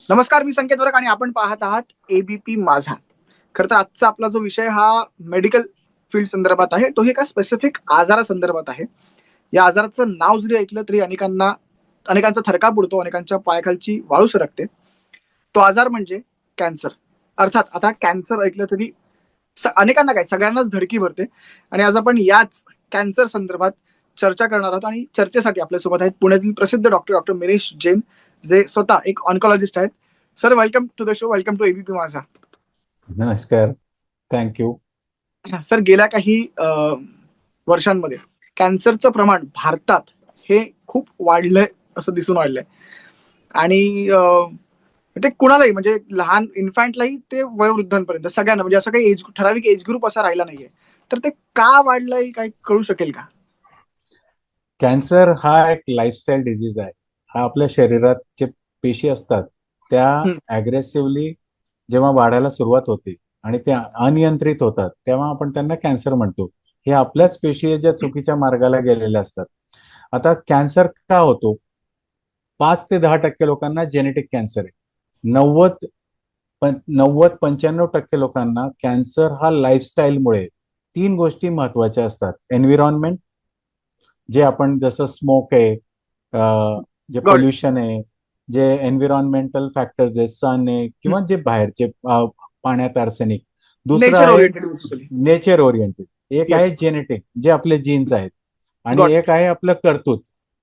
नमस्कार, मी संकेत वरक आणि आपण पाहत आहात एबीपी माझा. खरं तर आजचा आपला जो विषय हा मेडिकल फील्ड संदर्भात आहे, तो एका स्पेसिफिक आजारासंदर्भात आहे. या आजाराचं नाव जरी ऐकलं तरी अनेकांचा थरकाप उडतो, अनेकांच्या पायाखालची वाळू सरकते. तो आजार म्हणजे कॅन्सर. अर्थात आता कॅन्सर ऐकलं तरी अनेकांना काय, सगळ्यांनाच धडकी भरते. आणि आज आपण याच कॅन्सर संदर्भात चर्चा करणार आहोत आणि चर्चेसाठी आपल्यासोबत आहेत पुण्यातील प्रसिद्ध डॉक्टर डॉक्टर मिनेश जैन, जे स्वतः एक ऑन्कॉलॉजिस्ट आहेत. Sir, welcome to the show. Welcome to ABP Majha. नमस्कार. थँक्यू. सर, गेल्या काही वर्षांमध्ये कॅन्सरचं प्रमाण भारतात हे खूप वाढलंय, असं दिसून आलंय. आणि ते कुणालाही, म्हणजे लहान इन्फॅन्टलाही ते वयोवृद्धांपर्यंत सगळ्यांना, म्हणजे असं काही ठराविक एज ग्रुप असा राहिला नाहीये. तर ते का वाढलंय, काही कळू शकेल का? कॅन्सर हा एक लाईफस्टाईल डिझीज आहे. हा आपल्या शरीरात जे पेशी असतात त्या हम्म. ॲग्रेसिव्हली जेव्हा वाढायला सुरुवात होते आणि त्या अनियंत्रित होतात तेव्हा आपण त्यांना कॅन्सर म्हणतो. हे आपल्याच पेशी आहेत ज्या चुकीच्या मार्गाला गेलेल्या असतात. आता कॅन्सर का होतो? 5 ते 10% लोकांना जेनेटिक कॅन्सर आहे. 90-95% लोकांना कॅन्सर हा लाईफस्टाईलमुळे 3 गोष्टी महत्वाच्या असतात. एन्व्हिरॉन्मेंट, जे आपण जसं स्मोक आहे, जे गॉड. पोल्युशन आहे, जे एन्व्हिरॉन्मेंटल फॅक्टर्स आहे, सन आहे किंवा जे बाहेरचे पाण्यात आर्सेनिक. दुसरं नेचर आहे ओरिएंटेड बेसिकली. Nature oriented. एक आहे येस. जेनेटिक, जे आपले जीन्स आहेत. आणि गॉड. एक आहे आपलं कर्तृत्व,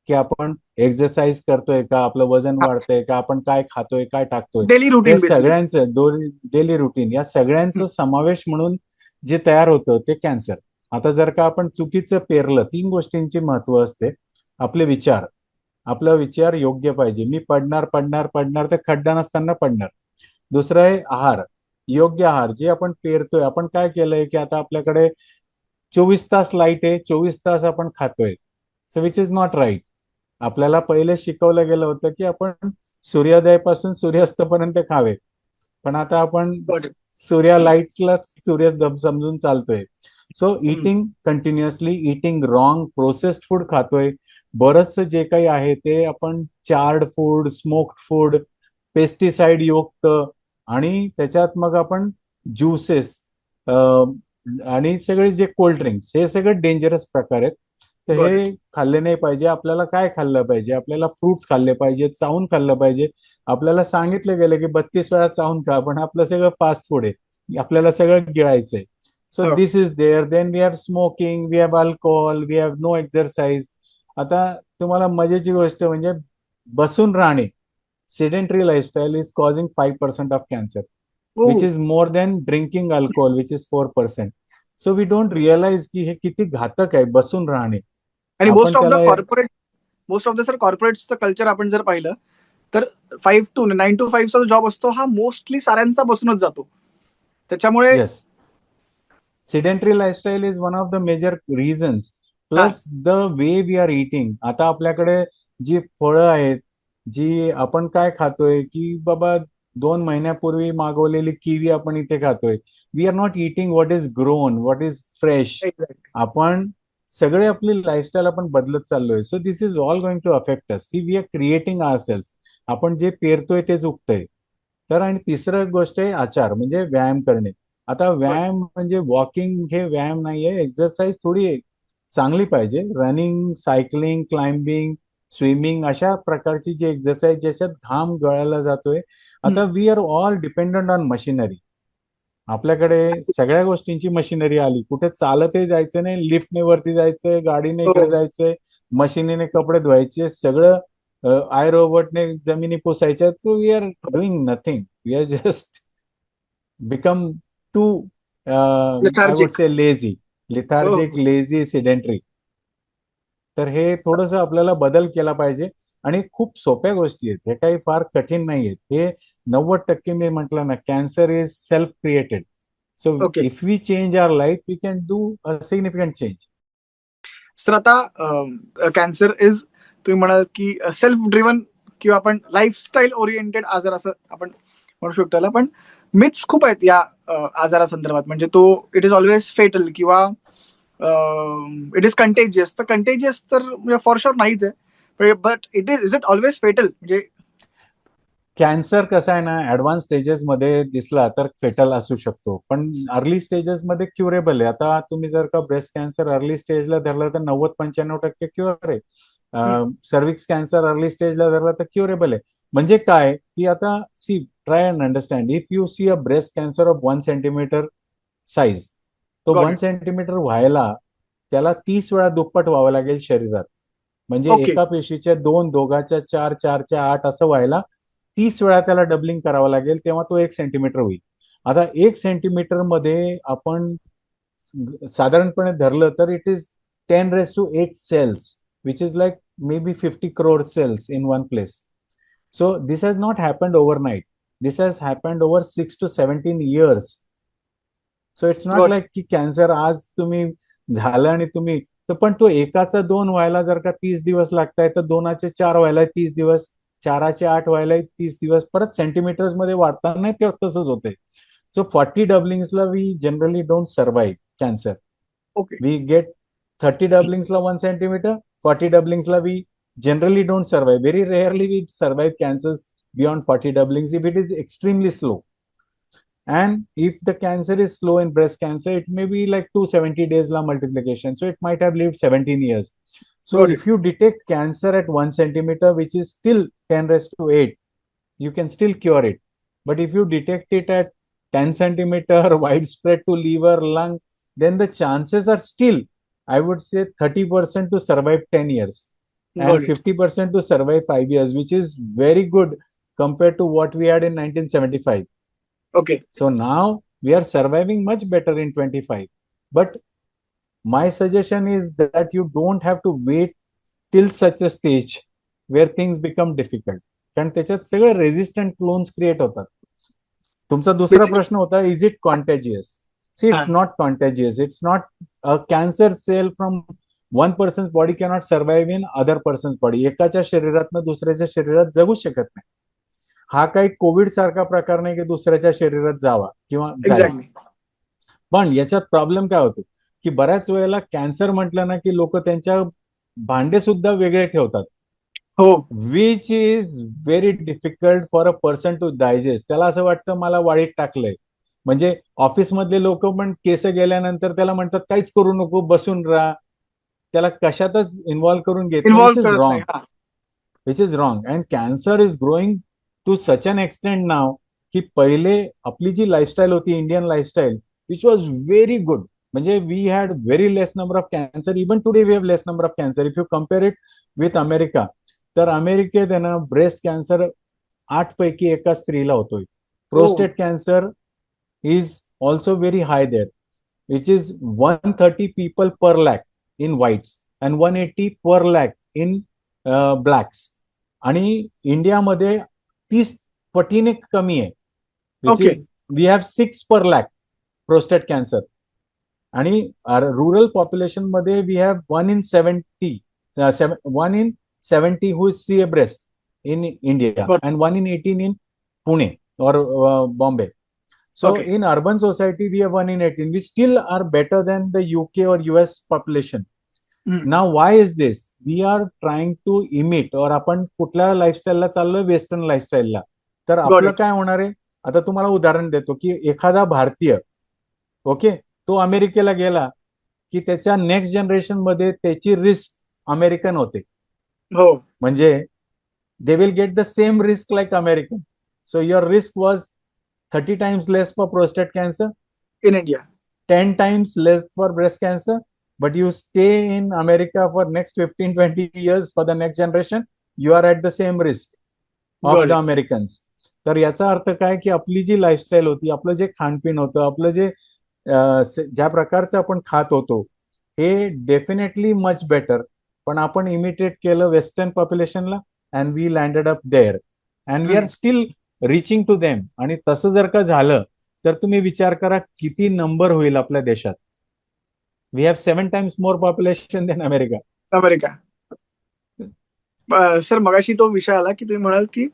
की आपण एक्सरसाइज करतोय का, आपलं वजन वाढतंय का, आपण काय खातोय, काय टाकतोय. डेली हे रुटीन बेसिकली. सगळ्यांचं डेली रुटीन, या सगळ्यांचं समावेश म्हणून जे तयार होतं ते कॅन्सर. आता जर का आपण चुकीचं पेरलं, 3 गोष्टींची महत्व असते. आपले विचार, आपला विचार योग्य पाहिजे. मी पडणार पडणार पडणार तर खड्डा नसताना पडणार. दुसरं आहे आहार, योग्य आहार. जे आपण पेरतोय, आपण काय केलंय की आता आपल्याकडे 24 तास लाईट आहे, 24 तास आपण खातोय. So which is not right. आपल्याला पहिले शिकवलं गेलं होतं की आपण सूर्योदयापासून सूर्यास्तापर्यंत खावे, पण आता आपण गॉड. सूर्या लाईट्सला सूर्य समजून चालतोय. So eating continuously, eating wrong, processed food खातोय. बरंचसं जे काही आहे ते आपण charred food, smoked food, pesticide युक्त, आणि त्याच्यात मग आपण ज्युसेस आणि सगळे जे कोल्ड ड्रिंक्स, हे सगळे डेंजरस प्रकार आहेत. तर गॉड. हे खाल्ले नाही पाहिजे. आपल्याला काय खाल्लं पाहिजे? आपल्याला फ्रुट्स खाल्ले पाहिजे, चावून खाल्लं पाहिजे. आपल्याला सांगितलं गेलं की 32 वेळा चावून खा, पण आपलं सगळं फास्ट फूड आहे, आपल्याला सगळं गिळायचंय. सो हो. This is there. Then we have smoking, we have alcohol, we have no exercise. आता तुम्हाला मजेची गोष्ट म्हणजे बसून राहणे, sedentary lifestyle is causing 5% of cancer, हो. Which is more than drinking alcohol, which is 4%. So we don't realise की हे किती घातक आहे बसून राहणे. आणि आपण त्याला मोस्ट ऑफ द सर कॉर्पोरेटचं कल्चर आपण जर पाहिलं तर 9 to 5 चा जॉब असतो, हा मोस्टली साऱ्यांचा बसूनच जातो. त्याच्यामुळे yes, sedentary lifestyle is one of the major reasons. हा. Plus the way we are eating. आता आपल्याकडे जी फळं आहेत, जी आपण काय खातोय की बाबा 2 महिन्यापूर्वी मागवलेली किवी आपण इथे खातोय. We are not eating what is grown, what is fresh. Exact. आपण सगळे आपली लाईफस्टाईल आपण बदलत चाललोय. So this is all going to affect us. See we are creating our cells. आपण जे पेरतोय तेच उगतंय. तर आणि तिसरं गोष्ट आहे आचार, म्हणजे व्यायाम करणे. आता व्यायाम म्हणजे वॉकिंग हे व्यायाम नाहीये, एक्सरसाइज थोडी चांगली पाहिजे. रनिंग, सायकलिंग, क्लाइम्बिंग, स्विमिंग, अशा प्रकारची जी एक्सरसाइज ज्याच्यात घाम गळायला जातोय. आता we are all dependent on machinery. आपल्याकडे सगळ्या गोष्टींची मशिनरी आली. कुठे चालतही जायचं नाही, लिफ्टने वरती जायचंय, गाडीने इकडे जायचंय, मशिनीने कपडे धुवायचे, सगळं आय रोबोटने जमिनी पुसायच्या. So we are doing nothing. We are just become to, I would lethargic. Say lazy, lethargic, हो. Lazy, sedentary. तर हे थोडंसं आपल्याला बदल केला पाहिजे. आणि खूप सोप्या गोष्टी आहेत, हे काही फार कठीण नाही आहेत. हे 90% मी म्हटलं ना, cancer is self created. So okay. If we change our life, we can do a significant change. Sir, आता कॅन्सर इज, तुम्ही म्हणाल की सेल्फ ड्रिव्हन किंवा आपण लाईफस्टाईल ओरिएंटेड आजार असं आपण म्हणू शकतो त्याला. पण मिथ्स खूप आहेत या आजारासंदर्भात. म्हणजे तो इट इज ऑलवेज फेटल किंवा इट इज कंटेजियस. तर कंटेजियस तर म्हणजे फॉर शुअर नाहीच आहे, but it is it always fatal म्हणजे? कॅन्सर कसा आहे ना, ऍडव्हान्स स्टेजेस मध्ये दिसला तर फेटल असू शकतो, पण अर्ली स्टेजेस मध्ये क्युरेबल आहे. आता तुम्ही जर का ब्रेस्ट कॅन्सर अर्ली स्टेजला धरलं तर 90-95% क्युअर आहे. हम्म. सर्विक्स कॅन्सर अर्ली स्टेजला धरलं तर क्युरेबल आहे. म्हणजे काय की आता see try and understand, if you see a breast cancer of 1 centimeter size, तो गॉट वन इट. सेंटीमीटर व्हायला त्याला 30 वेळा दुप्पट व्हावं लागेल शरीरात. म्हणजे ओके. एका पेशीच्या 2, दोघाच्या 4, 4च्या 8 असं व्हायला 30 वेळा त्याला डबलिंग करावं लागेल, तेव्हा तो 1 सेंटीमीटर होईल. आता 1 सेंटीमीटर मध्ये आपण साधारणपणे धरलं तर it is 10⁸ cells, which is like maybe 50 crore cells in one place. So this has not happened overnight. This has happened over 6 to 17 years. So it's not got it. Like की cancer आज तुम्ही झालं आणि तुम्ही तर, पण तो एकाचा 2 व्हायला जर का 30 दिवस लागताय, तर 2चे 4 व्हायला 30 दिवस, 4चे 8 व्हायला 30 दिवस, परत सेंटीमीटर्स मध्ये वाढताना ते तसंच होते. सो 40 डबलिंग्सला we generally don't survive cancer. Okay. We get 30 doublings la 1 centimeter, 40 doublings la we generally don't survive. Very rarely we survive cancers beyond 40 doublings if it is extremely slow. And if the cancer is slow in breast cancer, it may be like 270 days la multiplication. So it might have lived 17 years. So got it. if you detect cancer at 1 centimeter, which is still 10 raised to 8, you can still cure it. But if you detect it at 10 centimeter widespread to liver, lung, then the chances are still, I would say, 30% to survive 10 years and got it. 50% to survive 5 years, which is very good compared to what we had in 1975. Okay. So now we are surviving much better in 25. But my suggestion is that you don't have to wait till such a stage where things become difficult. कारण त्याच्यात सगळे resistant clones create होतात. तुमचा दुसरा basic. प्रश्न होता, is it contagious? See, हा. It's not contagious. It's not a cancer cell from one person's body cannot survive in other person's body. एकाच्या शरीरातनं दुसऱ्याच्या शरीरात जगू शकत नाही. हा काही कोविड सारखा प्रकार नाही की दुसऱ्याच्या शरीरात जावा किंवा जाईल. एक्झॅक्टली. पण याच्यात प्रॉब्लेम काय होतो की बऱ्याच वेळेला कॅन्सर म्हटलं ना की लोक त्यांच्या भांडे सुद्धा वेगळे ठेवतात, हो. Which is very difficult for a person to digest. त्याला असं वाटतं मला वाळीत टाकलंय. म्हणजे ऑफिसमधले लोक पण केस गेल्यानंतर त्याला म्हणतात काहीच करू नको, बसून राहा. त्याला कशातच इन्व्हॉल्व्ह करून घेत नाही, विच इन्व्हॉल्व इज करत नाही. रॉंग. हा. Which is wrong. And cancer is growing to such an extent now की पहिले आपली जी लाईफस्टाईल होती, Indian lifestyle, which was very good. म्हणजे we had very less number of cancer. Even today we have less number of cancer. If you compare it with America, तर अमेरिकेत आहे ना ब्रेस्ट कॅन्सर 8 पैकी एका स्त्रीला होतोय. हो. Prostate cancer is also very high there, which is 130 people per lakh in whites and 180 per lakh in blacks. आणि इंडियामध्ये 30 पटीने कमी आहे, which okay. Is we have 6 per lakh prostate cancer. आणि रुरल पॉप्युलेशन मध्ये we have 1 in 70 1 in 70 who see a breast in India got. and 1 in 18 in Pune or Bombay. So okay. in urban society we have 1 in 18. We still are better than the UK or US population. Now why is this? We are trying to imit, or आपण कुठल्या लाईफस्टाईलला चाललोय, western लाईफस्टाईलला. तर got आपलं it. काय होणार आहे? आता तुम्हाला उदाहरण देतो की एखादा भारतीय, ओके, तो अमेरिकेला गेला की त्याच्या नेक्स्ट जनरेशन मध्ये त्याची रिस्क अमेरिकन होते. हो. म्हणजे they will get the same risk like American. So your risk was 30 times less for prostate cancer, in India. 10 times less for breast cancer, but you stay in America for next 15-20 years for the next generation, you are at the same risk of got the it. Americans. तर याचा अर्थ काय की आपली जी lifestyle होती, आपलं जे खाणपिण होतं, आपलं जे ज्या प्रकारचं आपण खात होतो, हे डेफिनेटली मच बेटर. पण आपण इमिटेट केलं वेस्टर्न पॉप्युलेशनला and we landed up there and we are still reaching to them. आणि तसं जर का झालं तर तुम्ही विचार करा किती नंबर होईल आपल्या देशात. We have 7 times more population than America. America. Sir मगाशी तो विषय आला की तुम्ही म्हणाल की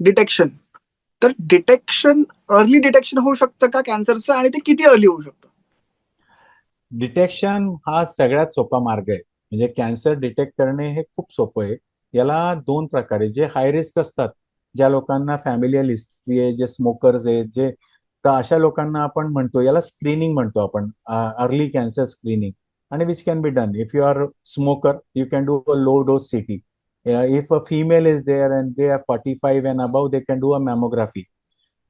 डिटेक्शन. तर डिटेक्शन, अर्ली डिटेक्शन होऊ शकतं का कॅन्सरचं, आणि ते किती अर्ली होऊ शकतं? डिटेक्शन हा सगळ्यात सोपा मार्ग आहे. म्हणजे कॅन्सर डिटेक्ट करणे हे खूप सोपं आहे. याला 2 प्रकारे, जे हाय रिस्क असतात, ज्या लोकांना फॅमिलियल हिस्ट्री आहे, जे स्मोकर्स आहेत, जे तर अशा लोकांना आपण म्हणतो, याला स्क्रीनिंग म्हणतो आपण, अर्ली कॅन्सर स्क्रीनिंग. आणि which can be done if you are smoker, you can do a low dose CT. If a female is there and they are 45 and above, they can do a mammography.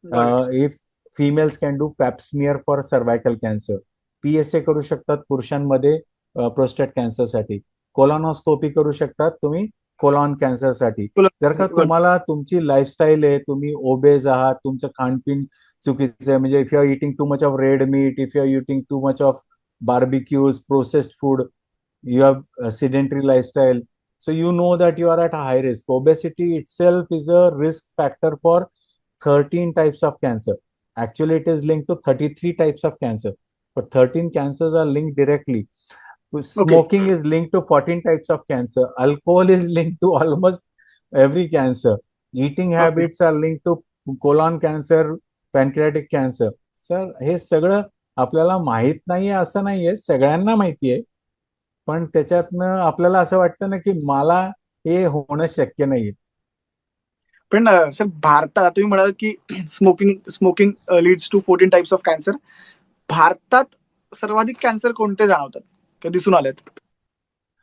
Got it. If females can do pap smear for cervical cancer, PSA करू शकतात पुरुषांमध्ये prostate कॅन्सरसाठी, कोलॉनोस्कोपी करू शकतात तुम्ही colon कॅन्सरसाठी. जर का Got it. तुम्हाला तुमची लाईफस्टाईल आहे, तुम्ही ओबेज आहात, तुमचं खाणपिन चुकीचं आहे, म्हणजे if you are eating too much of red meat, if you are eating too much of barbecues, processed food, you have a sedentary lifestyle, so you know that you are at a high risk. Obesity itself is a risk factor for 13 types of cancer. Actually, it is linked to 33 types of cancer, but 13 cancers are linked directly. Smoking is linked to 14 types of cancer. Alcohol is linked to almost every cancer. Eating habits are linked to colon cancer, pancreatic cancer. Sir, हे सगळं आपल्याला माहित नाहीये असं नाहीये, सगळ्यांना माहिती आहे. पण त्याच्यातनं आपल्याला असं वाटतं ना की मला हे होणं शक्य नाहीये. पण सर, भारतात तुम्ही म्हणाल की smoking leads to 14 types of cancer. भारतात सर्वाधिक कॅन्सर कोणते जाणवतात किंवा दिसून आलेत,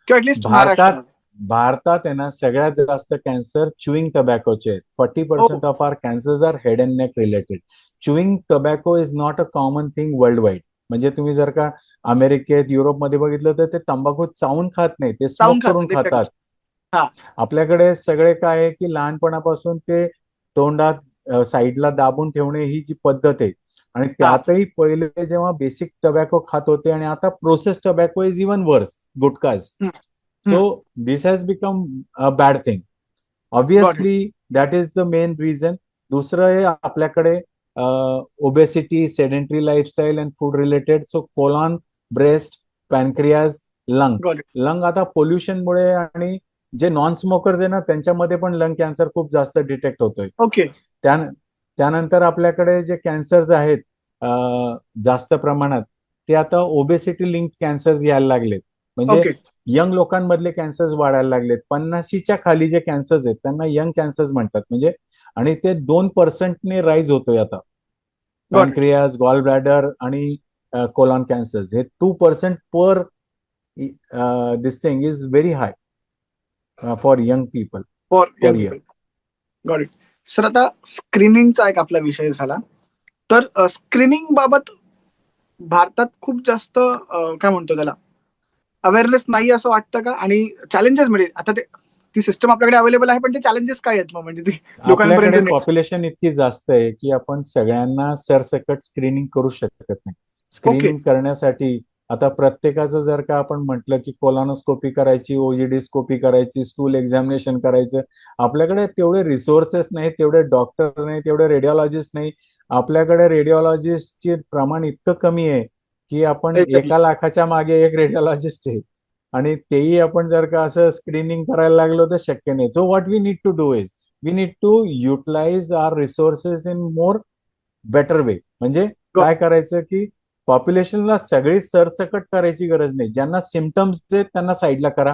किंवा ऍटलीस्ट महाराष्ट्रात? भारतात आहे ना सगळ्यात जास्त कॅन्सर च्युईंग टबॅकोचे आहेत. 40% of are cancers are head and neck related. Chewing tobacco is not a common thing world wide. म्हणजे तुम्ही जर का अमेरिकेत, युरोपमध्ये बघितलं तर ते तंबाखू चावून खात नाही, ते स्मोक करून खातात. आपल्याकडे सगळे काय आहे की लहानपणापासून ते तोंडात साईडला दाबून ठेवणे ही जी पद्धत आहे, आणि त्यातही पहिले जेव्हा बेसिक टबॅको खात होते, आणि आता process tobacco is even worse, गुटखाज. So this has become a bad thing. Obviously, that is the main reason. दुसरं आहे आपल्याकडे obesity, sedentary lifestyle and food related. So colon, breast, pancreas, lung आता पोल्युशनमुळे आणि जे नॉन स्मोकर्स आहे ना त्यांच्यामध्ये पण लंग कॅन्सर खूप जास्त डिटेक्ट होतोय. त्यानंतर आपल्याकडे जे कॅन्सर्स आहेत जास्त प्रमाणात, ते आता ओबेसिटी लिंक कॅन्सर्स यायला लागलेत. म्हणजे यंग लोकांमधले कॅन्सर्स वाढायला लागलेत. 50च्या खाली जे कॅन्सर्स आहेत त्यांना यंग कॅन्सर्स म्हणतात. म्हणजे आणि ते 2% राईज होतोय आता. पॅनक्रियाज, गॉल ब्लॅडर आणि कोलॉन कॅन्सर्स हे 2% per this thing is very high for young people. Got it. Sir, आता स्क्रीनिंगचा एक आपला विषय झाला, तर स्क्रीनिंग बाबत भारतात खूप जास्त काय म्हणतो त्याला, अवेअरनेस नाही असं वाटतं का? आणि चॅलेंजेस म्हणजे आता ती सिस्टम आपल्याकडे अवेलेबल आहे, पण ते चॅलेंजेस काय आहेत म्हणजे ती आपल्याकडे पॉप्युलेशन इतकी जास्त आहे की आपण सगळ्यांना सरसकट स्क्रीनिंग करू शकत नाही. स्क्रीनिंग करण्यासाठी आता प्रत्येकाचं जर का आपण म्हटलं की कोलॉनोस्कोपी करायची, ओजीडी स्कोपी करायची, स्टूल एक्झामिनेशन करायचं, आपल्याकडे तेवढे रिसोर्सेस नाही, तेवढे डॉक्टर नाही, तेवढे रेडिओलॉजिस्ट नाही. आपल्याकडे रेडिओलॉजिस्टचे प्रमाण इतकं कमी आहे की आपण 1 लाखाच्या मागे एक रेडिओलॉजिस्ट आहे, आणि तेही आपण जर का असं स्क्रीनिंग करायला लागलो तर शक्य नाही. So what we need to do is we need to utilize our resources in more better way. म्हणजे काय करायचं की पॉप्युलेशनला सगळी सरसकट करायची गरज नाही. ज्यांना सिम्पटम्स आहेत त्यांना साईडला करा,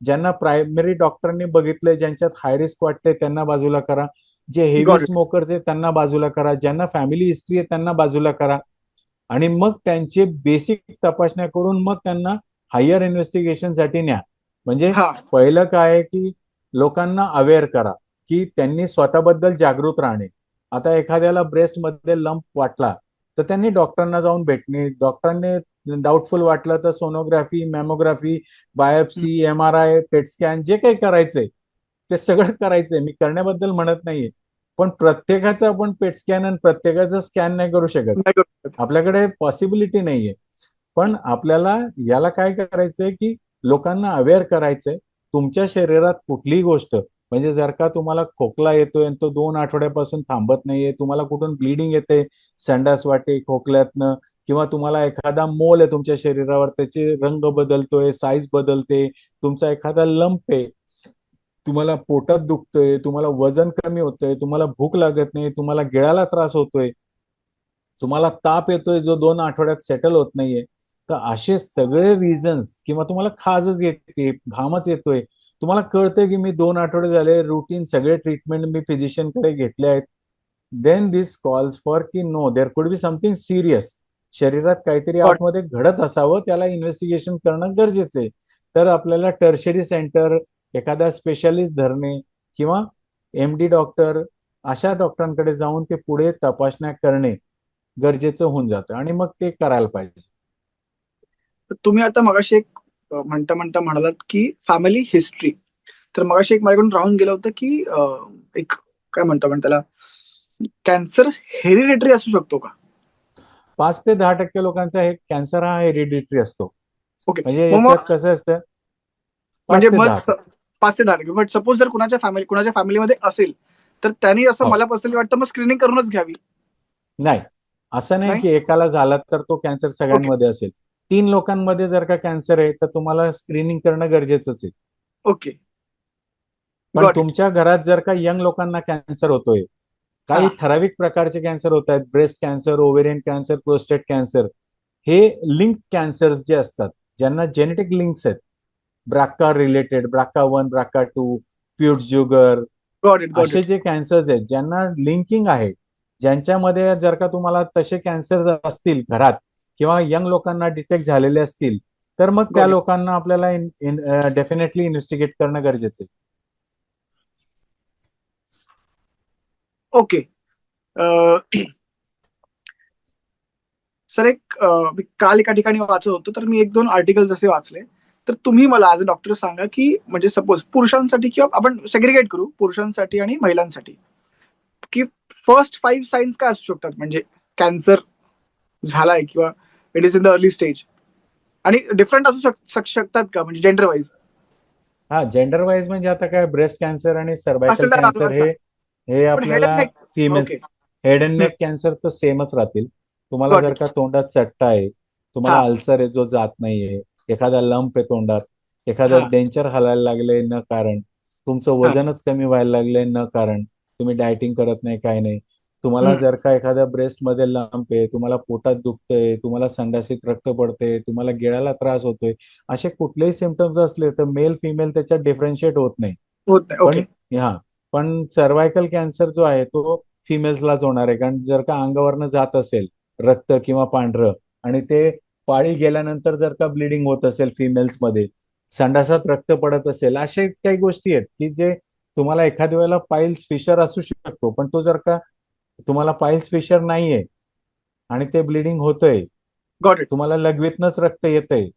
ज्यांना प्रायमरी डॉक्टरनी बघितलंय, ज्यांच्यात हाय रिस्क वाटते त्यांना बाजूला करा, जे हेवी स्मोकर्स आहेत त्यांना बाजूला करा, ज्यांना फॅमिली हिस्ट्री आहे त्यांना बाजूला करा, आणि मग त्यांचे बेसिक तपासण्या करून मग त्यांना हायर इन्व्हेस्टिगेशन साठी न्या. म्हणजे पहिलं काय की लोकांना अवेअर करा की त्यांनी स्वतःबद्दल जागृत राहणे. आता एखाद्याला ब्रेस्ट मध्ये लंप वाटला तर त्यांनी डॉक्टरांना जाऊन भेटणे, डॉक्टरांनी डाऊटफुल वाटलं तर सोनोग्राफी, मॅमोग्राफी, बायोप्सी, MRI, पेट स्कॅन, जे काही करायचंय ते सगळं करायचंय. मी करण्याबद्दल म्हणत नाहीये, पण प्रत्येकाचं आपण पेट स्कॅन आणि प्रत्येकाचं स्कॅन नाही करू शकत, आपल्याकडे पॉसिबिलिटी नाहीये. पण आपल्याला याला काय करायचंय की लोकांना अवेअर करायचंय. तुमच्या शरीरात कुठलीही गोष्ट, म्हणजे जर का तुम्हाला खोकला येतोय आणि तो 2 आठवड्यापासून थांबत नाहीये, तुम्हाला कुठून ब्लिडिंग येते संडास वाटे खोकल्यातनं, किंवा तुम्हाला एखादा मोल आहे तुमच्या शरीरावर, त्याचे रंग बदलतोय, साईज बदलते, तुमचा एखादा लंप आहे, तुम्हाला पोटात दुखतोय, तुम्हाला वजन कमी होतंय, तुम्हाला भूक लागत नाही, तुम्हाला गिळाला त्रास होतोय, तुम्हाला ताप येतोय जो 2 आठवड्यात सेटल होत नाहीये, तर असे सगळे रिझन्स, किंवा तुम्हाला खाजच येते, घामच येतोय, तुम्हाला कळतं की मी 2 आठवडे झाले रुटीन सगळे ट्रीटमेंट मी फिजिशियनकडे घेतले आहेत, देन दिस कॉल्स फॉर की no there could be something serious. शरीरात काहीतरी गॉट आतमध्ये घडत असावं, त्याला इन्व्हेस्टिगेशन करणं गरजेचं आहे. तर आपल्याला टर्शरी सेंटर, एखादा स्पेशालिस्ट धरणे किंवा MD डॉक्टर, अशा डॉक्टरांकडे जाऊन ते पुढे तपासण्या करणे गरजेचं होऊन जातं आणि मग ते करायला पाहिजे. तुम्ही आता मगाशी एक म्हणता म्हणता म्हणालात की फॅमिली हिस्ट्री. तर मगाशी एक माझ्याकडून राहून गेलं होतं की एक काय म्हणतो आपण त्याला, कॅन्सर हेरिडिटरी असू शकतो का? 5 ते 10% लोकांचा हे कॅन्सर हा हेरिडिटरी असतो. ओके. म्हणजे मग याच्यात मग कसं असतं, म्हणजे पाच ते मग दहा 5 ते 10 बट सपोज जर कुणाच्या फॅमिलीमध्ये असेल, तर त्यांनी असं हो. मला पर्सनली वाटतं मग स्क्रीनिंग करूनच घ्यावी. नाही, असं नाही नाही. की एकाला झाला तर तो कॅन्सर ओके. सगळ्यांमध्ये असेल. 3 लोकांमध्ये जर का कॅन्सर आहे तर तुम्हाला स्क्रीनिंग करणं गरजेचंच आहे. ओके. पण गॉट इट. तुमच्या घरात जर का यंग लोकांना कॅन्सर होतोय, हा. काही ठराविक प्रकारचे कॅन्सर होत आहेत, breast cancer, ovarian cancer, prostate cancer, हे लिंक कॅन्सर्स जे असतात, ज्यांना जेनेटिक लिंक्स आहेत, BRCA related, BRCA1, BRCA2, Peutz जुगर, गॉट इट. गॉट असे इट. जे कॅन्सर्स आहेत ज्यांना लिंकिंग आहे, ज्यांच्यामध्ये जर का तुम्हाला तसे कॅन्सर असतील घरात किंवा यंग लोकांना डिटेक्ट झालेले असतील, तर मग त्या गॉट इट. लोकांना आपल्याला डेफिनेटली इन्व्हेस्टिगेट करणं गरजेचं आहे. ओके. सर एक मी काल एका ठिकाणी वाचत होतो, तर मी 1-2 आर्टिकल्स असे वाचले. तर तुम्ही मला ॲज अ डॉक्टर सांगा, की म्हणजे सपोज पुरुषांसाठी किंवा आपण सेग्रीगेट करू पुरुषांसाठी आणि महिलांसाठी, की फर्स्ट 5 सायन्स काय असू शकतात? म्हणजे कॅन्सर झालाय किंवा it is in the early stage आणि डिफरंट असू शकतात का म्हणजे जेंडर वाईज? हा, जेंडर वाईज म्हणजे आता काय, ब्रेस्ट कॅन्सर आणि सर्वायकल असेल तर कॅन्सर हे हे पण हेड आपल्याला and neck. Females. Okay. Head and neck cancer तर सेमच राहतील. तुम्हाला गॉट जर इट. का तोंडात चट्टा आहे, तुम्हाला हां, अल्सर आहे जो जात नाहीये, एखादा लंप आहे तोंडात, एखादं हां, डेंचर हलायला लागलंय न कारण, तुमचं हां. वजनच कमी व्हायला लागलंय न कारण, तुम्ही डायटिंग करत नाही, काय नाही, तुम्हाला हं. जर का एखाद्या ब्रेस्टमध्ये लंप आहे, तुम्हाला पोटात दुखतंय, तुम्हाला संडासीत रक्त पडतंय, तुम्हाला गिळायला त्रास होतोय, असे कुठलेही सिमटम्स असले तर मेल फिमेल त्याच्यात डिफरन्शिएट होत नाही. होत नाही. पण ओके. हा, पण सर्वायकल कॅन्सर जो आहे तो फिमेल्सलाच होणार आहे, कारण जर का अंगावरनं जात असेल रक्त किंवा पांढरं, आणि ते पाळी गेल्यानंतर जर का ब्लिडिंग होत असेल फिमेल्समध्ये, संडासात रक्त पडत असेल, अशा काही गोष्टी आहेत की जे तुम्हाला एखाद्या वेळेला पाईल्स फिशर असू शकतो, पण तो जर का तुम्हाला पाईल्स फिशर नाहीये आणि ते ब्लिडिंग होतंय, गॉट इट. तुम्हाला लघवीतनंच रक्त येतंय,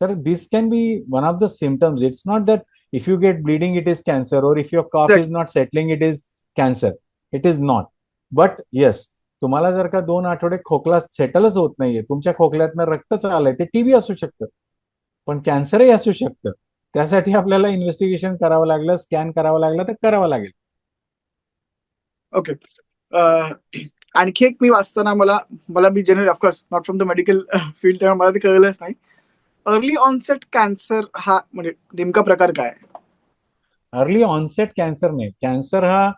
तर this can be one of the symptoms. It's not that if you get bleeding it is cancer, or if your cough is not settling it is cancer. It is not. But yes, तुम्हाला जर का 2 आठवडे खोकला सेटलच होत नाहीये, तुमच्या खोकल्यातनं रक्त चाललंय, ते टीबी असू शकतं, पण कॅन्सरही असू शकतं. त्यासाठी आपल्याला इन्व्हेस्टिगेशन करावं लागलं, स्कॅन करावं लागलं तर करावं लागेल. ओके. आणखी एक मी वाचताना मला मला मी generally of course not from the medical field, त्यामुळे मला ते कळलंच नाही. अर्ली ऑनसेट कॅन्सर हा म्हणजे नेमका प्रकार काय आहे? अर्ली ऑनसेट कॅन्सर नाही, कॅन्सर हा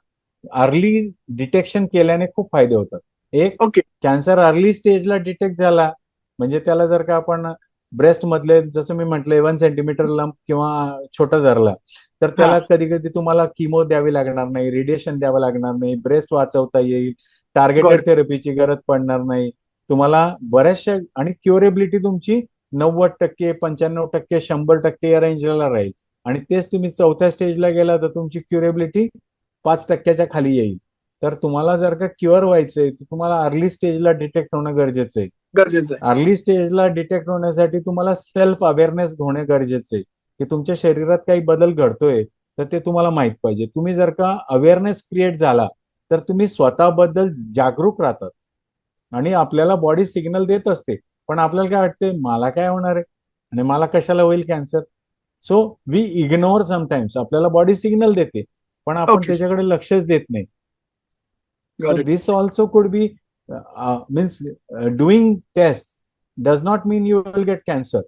अर्ली डिटेक्शन केल्याने खूप फायदे होतात. एक, ओके. कॅन्सर अर्ली स्टेजला डिटेक्ट झाला म्हणजे त्याला जर का आपण ब्रेस्ट मधले जसं मी म्हटलं 1 सेंटीमीटर लंप किंवा छोटा धरला, तर हां. त्याला कधी कधी तुम्हाला किमो द्यावी लागणार नाही, रेडिएशन द्यावं लागणार नाही, ब्रेस्ट वाचवता येईल, गॉट टार्गेटेड इट. थेरपीची गरज पडणार नाही तुम्हाला, बऱ्याचशा, आणि क्युरेबिलिटी तुमची 90%, 95%, 100% या रेंजला राहील. आणि तेच तुम्ही 4थ्या स्टेजला गेला तर तुमची क्युरेबिलिटी 5%च्या खाली येईल. तर तुम्हाला जर का क्युअर व्हायचंय तर तुम्हाला अर्ली स्टेजला डिटेक्ट होणं गरजेचं आहे. गरजेचं आहे. अर्ली स्टेजला डिटेक्ट होण्यासाठी तुम्हाला सेल्फ अवेअरनेस होणे गरजेचं आहे, की तुमच्या शरीरात काही बदल घडतोय तर ते तुम्हाला माहित पाहिजे. तुम्ही जर का अवेअरनेस क्रिएट झाला तर तुम्ही स्वतःबद्दल जागरूक राहतात, आणि आपल्याला बॉडी सिग्नल देत असते, पण आपल्याला काय वाटते, मला काय होणार आहे आणि मला कशाला होईल cancer. So we ignore sometimes, आपल्याला बॉडी सिग्नल देते पण आपण ओके. त्याच्याकडे लक्षच देत नाही. So got it. This also could be means doing test does not mean you will get cancer.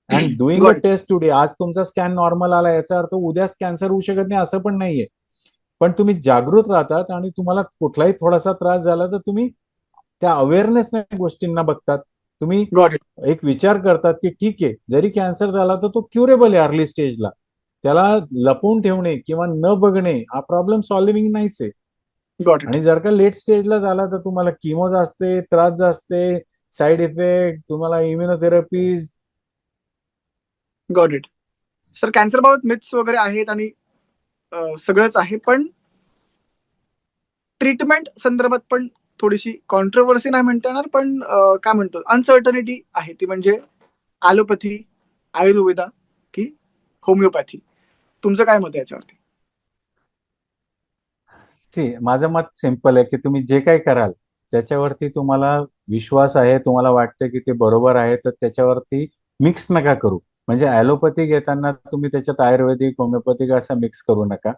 And doing a got it. Test today, आज तुमचा स्कॅन नॉर्मल आला याचा अर्थ उद्याच कॅन्सर होऊ शकत नाही असं पण नाहीये. पण तुम्ही जागृत राहतात आणि तुम्हाला कुठलाही थोडासा त्रास झाला तर तुम्ही त्या अवेअरनेस गोष्टींना बघतात. तुम्ही गॉट इट. एक विचार करतात की ठीक आहे, जरी कॅन्सर झाला तर तो क्युरेबल आहे अर्ली स्टेजला, त्याला लपवून ठेवणे किंवा न बघणे हा प्रॉब्लेम सॉल्व्हिंग नाहीच आहे. Got it. आणि जर का लेट स्टेजला झाला तर तुम्हाला किमो असते, त्रास असते, साईड इफेक्ट, तुम्हाला immunotherapy. Got it. Sir cancer बाबत मिथ्स वगैरे आहेत आणि सगळंच आहे, पण ट्रीटमेंट संदर्भात पण थोडीशी कॉन्ट्रोवर्सी नाही म्हणता येणार, पण काय म्हणतो अनसर्टनिटी आहे, ती म्हणजे ॲलोपॅथी, आयुर्वेदा की होमिओपॅथी. तुमचं काय मत आहे याच्यावरती? माझं मत सिंपल आहे की तुम्ही जे काही कराल त्याच्यावरती तुम्हाला विश्वास आहे, तुम्हाला वाटतं की ते बरोबर आहे, तर त्याच्यावरती मिक्स नका करू. म्हणजे ॲलोपॅथी घेताना तुम्ही त्याच्यात आयुर्वेदिक, होमिओपॅथिक असं मिक्स करू नका.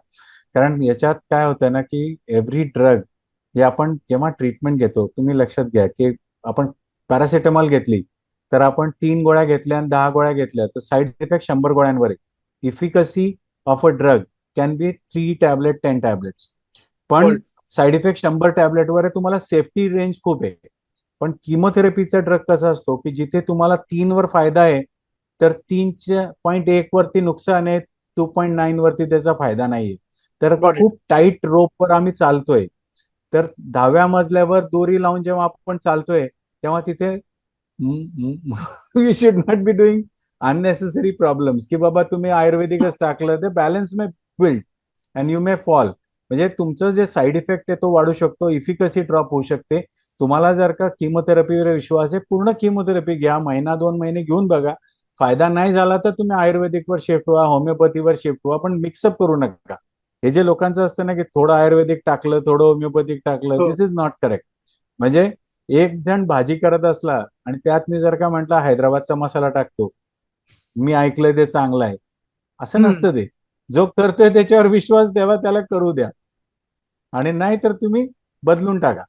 कारण याच्यात काय होतं ना की एव्हरी ड्रग जे आपण जेव्हा ट्रीटमेंट घेतो, तुम्ही लक्षात घ्या की आपण पॅरासिटामॉल घेतली तर आपण 3 गोळ्या घेतल्या आणि 10 गोळ्या घेतल्या तर साईड इफेक्ट 100 गोळ्यांवर आहे. Efficacy of a drug can be 3 tablet 10 tablets. पण गॉट. साईड इफेक्ट 100 टॅबलेटवर आहे, तुम्हाला सेफ्टी रेंज खूप आहे. पण किमोथेरपीचा ड्रग कसा असतो की जिथे तुम्हाला 3 वर फायदा आहे तर 3.1 वरती नुकसान आहे, 2.9 वरती त्याचा फायदा नाहीये. तर गॉट इट. खूप टाईट रोपवर आम्ही चालतोय. तर 10व्या मजल्यावर दोरी लावून जेव्हा आपण चालतोय तेव्हा तिथे you should not be doing unnecessary problems की बाबा तुम्ही आयुर्वेदिकच टाकलं ते balance may build and you may fall. म्हणजे तुमचं जे साईड इफेक्ट आहे तो वाढू शकतो, इफिकसी ड्रॉप होऊ शकते. तुम्हाला जर का किमोथेरपीवर विश्वास आहे, पूर्ण किमोथेरपी घ्या, 1-2 महिने घेऊन बघा. फायदा नाही झाला तर तुम्ही आयुर्वेदिकवर शिफ्ट व्हा, होमिओपॅथीवर शिफ्ट व्हा, पण मिक्सअप करू नका. हे जे लोकांचं असतं ना की थोडं आयुर्वेदिक टाकलं, थोडं होमिओपॅथिक टाकलं, हो. This is not correct. म्हणजे एक जण भाजी करत असला आणि त्यात मी जर का म्हटलं हैदराबादचा मसाला टाकतो, मी ऐकलंय ते चांगलं आहे, असं हम्म. नसतं ते. जो करतोय त्याच्यावर विश्वास द्यावा, त्याला करू द्या. आणि नाही तर तुम्ही बदलून टाका.